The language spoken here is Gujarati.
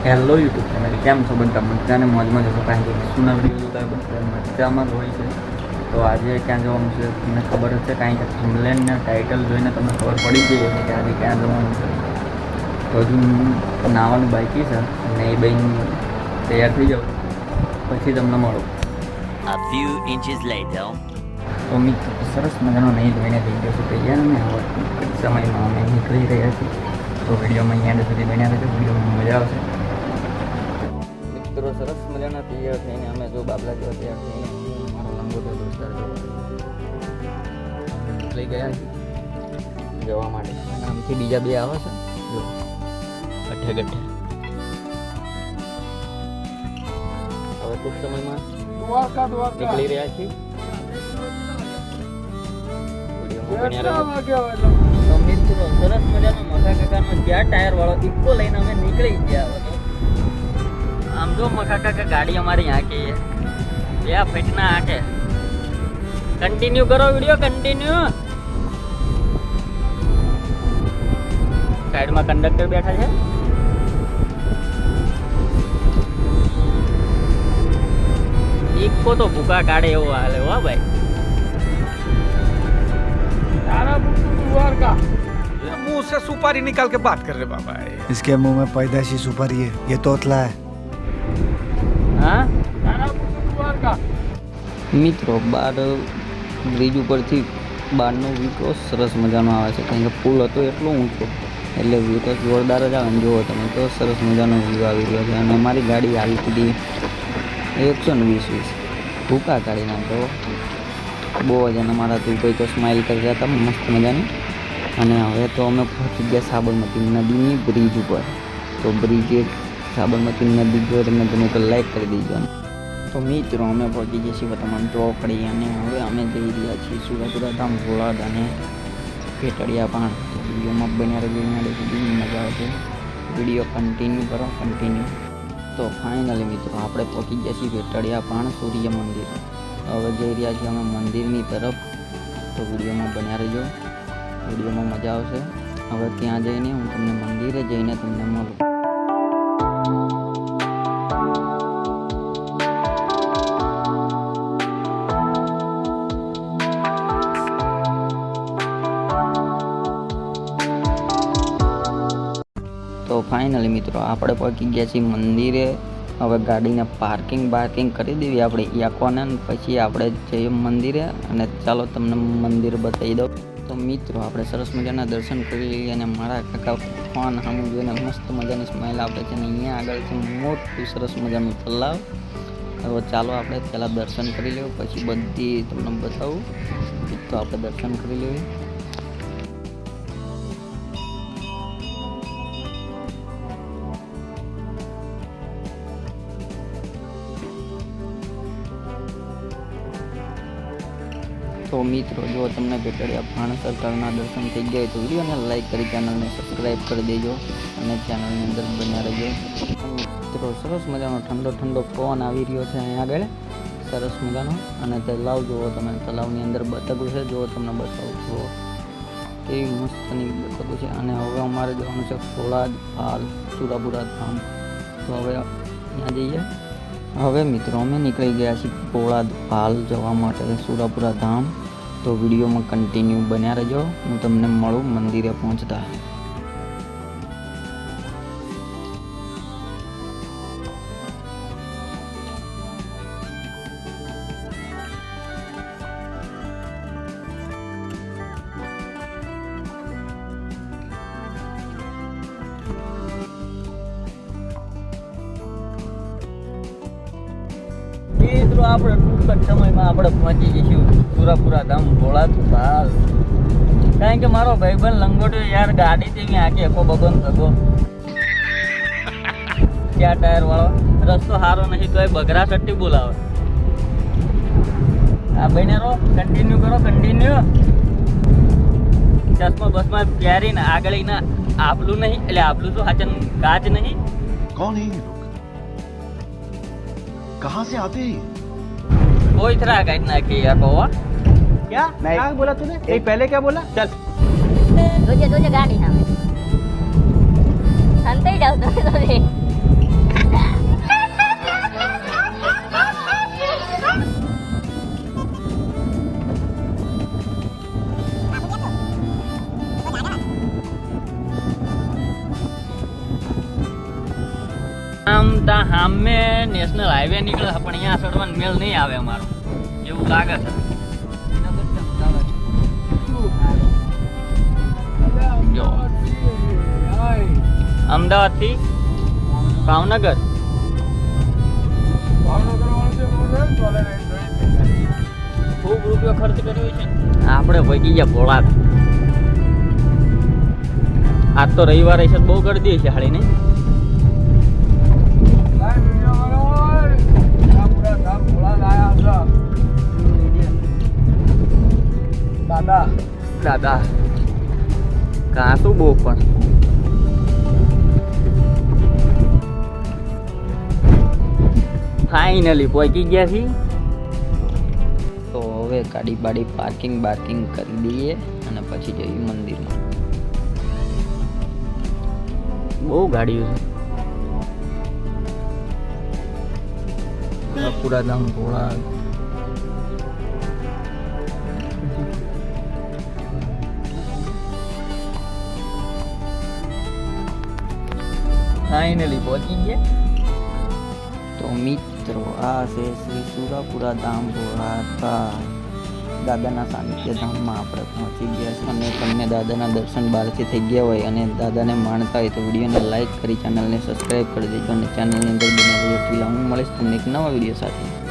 હેલો યુટ્યુબ ચેનલ કેમ છો બધા મજાને મોજમાં જશો કારણ કે વિશ્વના વિડીયો જોતા બધા મજામાં જ હોય છે. તો આજે ક્યાં જવાનું છે તમને ખબર હશે કારણ કે થંબનેલના ટાઇટલ જોઈને તમને ખબર પડી ગઈ હશે કે આજે ક્યાં જવાનું છે. તો હજુ નાવાનું બાકી છે અને એ બેન તૈયાર થઈ જાઓ પછી તમને મળો. A few inches later. તો મિત્રો સરસ મજાનો નહીં જોઈને થઈ ગયો છે તૈયાર ને હવે સમયમાં અમે નીકળી રહ્યા છીએ. તો વિડીયોમાં અહીંયા સુધી બન્યા રહેજો, વિડીયોમાં મજા આવશે. મિત્રો સરસ મજાના તૈયાર થઈને અમે જો બાબલા જેવા તૈયાર થઈને મારો લંગોટો દોસ્તાર નીકળી ગયા છીએ જવા માટે. અને આમથી બીજા બે આવે છે જો ગઠ્ઠે ગઠ્ઠે. હવે ટૂંક સમયમાં નીકળી રહ્યા છીએ. વિડીયોમાં બન્યા રહેજો. તો મિત્રો સરસ મજાનો મખા કાકાનો જ્યાં ટાયર વાળો ઇકો લઈને અમે નીકળી ગયા હતો. આમ જો મખા કાકા ગાડી અમારી આંકે બે ફીટના આંકે. કન્ટિન્યુ કરો વિડીયો, કન્ટિન્યુ. સાઈડમાં કંડક્ટર બેઠા છે. ઇકો તો ભૂકા કાઢે એવો હાલે હો ભાઈ. मुंह से सुपारी निकाल के बात कर रहे बाबा. इसके मुंह में पैदाशी सुपारी है, ये तोतला है. હા મિત્રો બાર બ્રિજ ઉપરથી બહારનો વ્યૂ સરસ મજાનો આવે છે કારણ કે પુલ હતો એટલો ઊંચો એટલે વ્યૂ તો જોરદાર જ આવે. જુઓ તમે તો સરસ મજાનો વ્યૂ આવી રહ્યો છે. અને અમારી ગાડી આવી હતી 120 ભૂકા કાઢી નાખો બહુ જ. અને અમારા તું કોઈ તો સ્માઇલ કરી રહ્યા હતા મસ્ત મજાની. અને હવે તો અમે પહોંચી ગયા સાબરમતી નદીની બ્રિજ ઉપર. તો બ્રિજ એક સાબરમતી નદી જો તમને ગમે તો લાઈક કરી દેજો. તો મિત્રો અમે પહોંચી ગયા છીએ વર્તમાન ચોકડી અને હવે અમે જઈ રહ્યા છીએ સુરતપુરા ધામ ભોળાદ અને પેટડિયા પાણ. તો વિડીયોમાં બન્યા રહેજો, અહીંયા સુધી મજા આવશે. વિડીયો કન્ટિન્યુ કરો, કન્ટિન્યુ. તો ફાઇનલી મિત્રો આપણે પહોંચી ગયા છીએ પેટડિયા પાણ સૂર્ય મંદિર. હવે જઈ રહ્યા છીએ અમે મંદિરની તરફ. તો વિડીયોમાં બન્યા રહેજો, વિડીયોમાં મજા આવશે. હવે ત્યાં જઈને હું તમને મંદિરે જઈને તમને મળું. તો ફાઇનલી મિત્રો આપણે પહોંચી ગયા છીએ મંદિરે. હવે ગાડીને પાર્કિંગ કરી દેવી આપણે યાકોને, પછી આપણે જઈએ મંદિરે. અને ચાલો તમને મંદિર બતાવી દઉં. તો મિત્રો આપણે સરસ મજાના દર્શન કરી લઈએ. અને મારા કાકા ફોન સામું જોઈને મસ્ત મજાની સ્માઇલ આપે છે. અને અહીંયા આગળ છે મોટું સરસ મજાનું તલાવ. હવે ચાલો આપણે પહેલાં દર્શન કરી લેવું પછી બધી તમને બતાવું. તો આપણે દર્શન કરી લેવું. તો મિત્રો જો તમને પેટડિયા પાણ સરકારના દર્શન થઈ ગયા તો વિડીયોને લાઈક કરી ચેનલને સબસ્ક્રાઈબ કરી દેજો અને ચેનલની અંદર બન્યા રહેજો. મિત્રો સરસ મજાનો ઠંડો પવન આવી રહ્યો છે અહીંયા આગળ સરસ મજાનો. અને તલાવ જુઓ તમે, તલાવની અંદર બતક છે. જો તમને બતાવું જુઓ કેવી મસ્તની બતક છે. અને હવે અમારે જવાનું છે ભોળાદ હાલ સુરાપુરા ધામ. તો હવે ત્યાં જઈએ. હવે મિત્રો અમે નીકળી ગયા છીએ ભોળાદ હાલ જવા માટે સુરાપુરા ધામ. તો વિડીયોમાં કન્ટિન્યુ બન્યા રહેજો, હું તમને મળું મંદિરે પહોંચતા. મિત્રો આપણે ટૂંક જ સમયમાં આપણે પહોંચી જઈશું સુરાપુરા ધામ ભોળાદ હાલ. કારણ કે મારો ભાઈબંધ લંગોટો યાર ગાડી તેવી આંખે એકો બગન થતો ક્યાં ટાયર વાળો રસ્તો સારો નહીં તો એ બગરા સટ્ટી બોલાવે. આ ભાઈને રો કન્ટિન્યુ કરો, કન્ટિન્યુ. ચશ્મા બસમાં પહેરીને આગળ આપલું નહીં એટલે આપલું તો હાચન કાચ નહીં. कौन है ये लोग? कहाँ से आते हैं? कोई तरह का इतना किया को क्या क्या बोला तूने? एक पहले क्या बोला? चल तुझे गाड़ी हाँ संते जाओ तो આમ તા સામે નેશનલ હાઈવે નીકળે પણ અહીંયા ચડવાનો મેળ નહીં આવે અમારો એવું લાગે છે. જો અમદાવાદથી ભાવનગર ખૂબ રૂપિયો ખર્ચ કર્યો છે. આપણે પૈકી ગયા ભોળા. આજ તો રવિવારે છે બહુ ગરદી છે હાળી નહીં. દાદા દાદા કાંસું બહુ પણ ફાઇનલી પહોંચી ગયા છીએ. તો હવે ગાડી બાડી પાર્કિંગ કરી દઈએ અને પછી જઈએ મંદિરમાં. બહુ ગાડીઓ છે. પૂરા ધામ ભોળા. ફાઇનલી પહોંચી ગયા. તો મિત્રો આ છે શ્રી સુરાપુરા ધામ ભોળા. દાદાના સાનિધ્ય ધામમાં આપણે પહોંચી ગયા છીએ. અને તમને દાદાના દર્શન બહારથી થઈ ગયા હોય અને દાદાને માણતા હોય તો વિડીયોને લાઈક કરી ચેનલને સબસ્ક્રાઈબ કરી દેજો અને ચેનલની અંદર બને રહેજો. હું મળીશ તમને એક નવા વિડીયો સાથે.